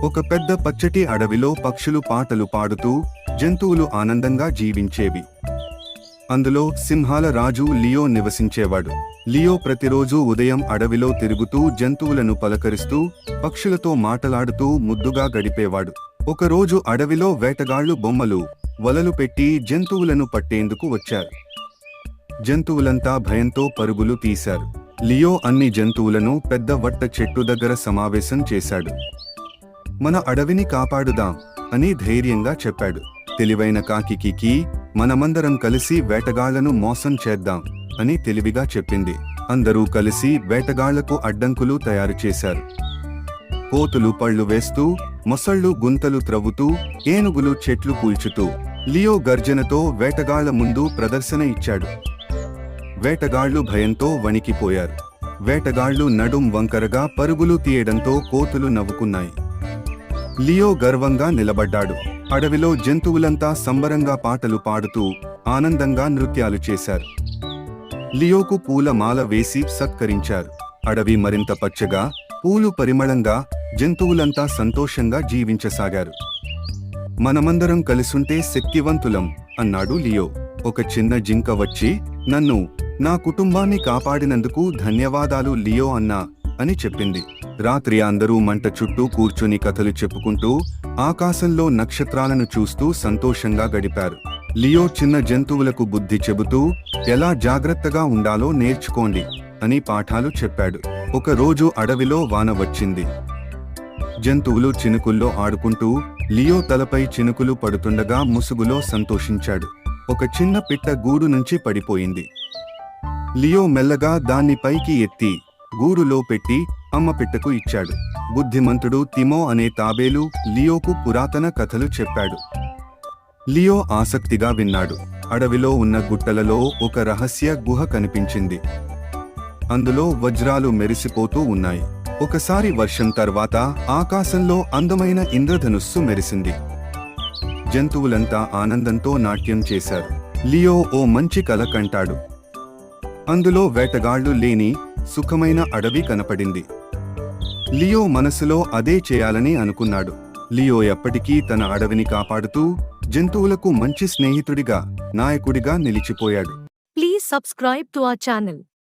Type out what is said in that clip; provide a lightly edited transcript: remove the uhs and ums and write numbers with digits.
ఒక పెద్ద పచ్చటి అడవిలో పక్షులు పాటలు పాడుతూ జంతువులు ఆనందంగా జీవించేవి. అందులో సింహాల రాజు లియో నివసించేవాడు. లియో ప్రతిరోజూ ఉదయం అడవిలో తిరుగుతూ జంతువులను పలకరిస్తూ పక్షులతో మాటలాడుతూ ముద్దుగా గడిపేవాడు. ఒకరోజు అడవిలో వేటగాళ్లు బొమ్మలు, వలలు పెట్టి జంతువులను పట్టేందుకు వచ్చారు. జంతువులంతా భయంతో పరుగులు తీశారు. లియో అన్ని జంతువులను పెద్ద వట్ట చెట్టు దగ్గర సమావేశం చేశాడు. మన అడవిని కాపాడుదాం అని ధైర్యంగా చెప్పాడు. తెలివైన కాకి కికి మనమందరం కలిసి వేటగాళ్లను మోసం చేద్దాం అని తెలివిగా చెప్పింది. అందరూ కలిసి వేటగాళ్లకు అడ్డంకులు తయారు చేశారు. కోతులు పళ్ళు వేస్తూ, మొసళ్ళు గుంతలు త్రవ్వుతూ, ఏనుగులు చెట్లు కూల్చుతూ లియో గర్జనతో వేటగాళ్ల ముందు ప్రదర్శన ఇచ్చాడు. వేటగాళ్లు భయంతో వణికిపోయారు. వేటగాళ్లు నడుం వంకరగా పరుగులు తీయడంతో కోతులు నవ్వుకున్నాయి. లియో గర్వంగా నిలబడ్డాడు. అడవిలో జంతువులంతా సంబరంగా పాటలు పాడుతూ ఆనందంగా నృత్యాలు చేశారు. లియోకు పూల మాల వేసి సత్కరించారు. అడవి మరింత పచ్చగా, పూలు పరిమళంగా, జంతువులంతా సంతోషంగా జీవించసాగారు. మనమందరం కలిసుంటే శక్తివంతులం అన్నాడు లియో. ఒక చిన్న జింక వచ్చి, నన్ను, నా కుటుంబాన్ని కాపాడినందుకు ధన్యవాదాలు లియో అన్నా అని చెప్పింది. రాత్రి అందరూ మంట చుట్టూ కూర్చుని కథలు చెప్పుకుంటూ ఆకాశంలో నక్షత్రాలను చూస్తూ సంతోషంగా గడిపారు. లియో చిన్న జంతువులకు బుద్ధి చెబుతూ ఎలా జాగ్రత్తగా ఉండాలో నేర్చుకోండి అని పాఠాలు చెప్పాడు. ఒక రోజు అడవిలో వాన వచ్చింది. జంతువులు చినుకుల్లో ఆడుకుంటూ లియో తలపై చినుకులు పడుతుండగా ముసుగులో సంతోషించాడు. ఒక చిన్న పిట్ట గూడు నుంచి పడిపోయింది. లియో మెల్లగా దాన్ని పైకి ఎత్తి గూడులో పెట్టి అమ్మ పిట్టకు ఇచ్చాడు. బుద్ధిమంతుడు తిమో అనే తాబేలు లియోకు పురాతన కథలు చెప్పాడు. లియో ఆసక్తిగా విన్నాడు. అడవిలో ఉన్న గుట్టలలో ఒక రహస్య గుహ కనిపించింది. అందులో వజ్రాలు మెరిసిపోతూ ఉన్నాయి. ఒకసారి వర్షం తర్వాత ఆకాశంలో అందమైన ఇంద్రధనుస్సు మెరిసింది. జంతువులంతా ఆనందంతో నాట్యం చేశారు. లియో ఓ మంచి కల కంటాడు. అందులో వేటగాళ్లు లేని సుఖమైన అడవి కనపడింది. లియో మనసులో అదే చేయాలని అనుకున్నాడు. లియో ఎప్పటికీ తన అడవిని కాపాడుతూ జంతువులకు మంచి స్నేహితుడిగా, నాయకుడిగా నిలిచిపోయాడు. Please subscribe to our channel.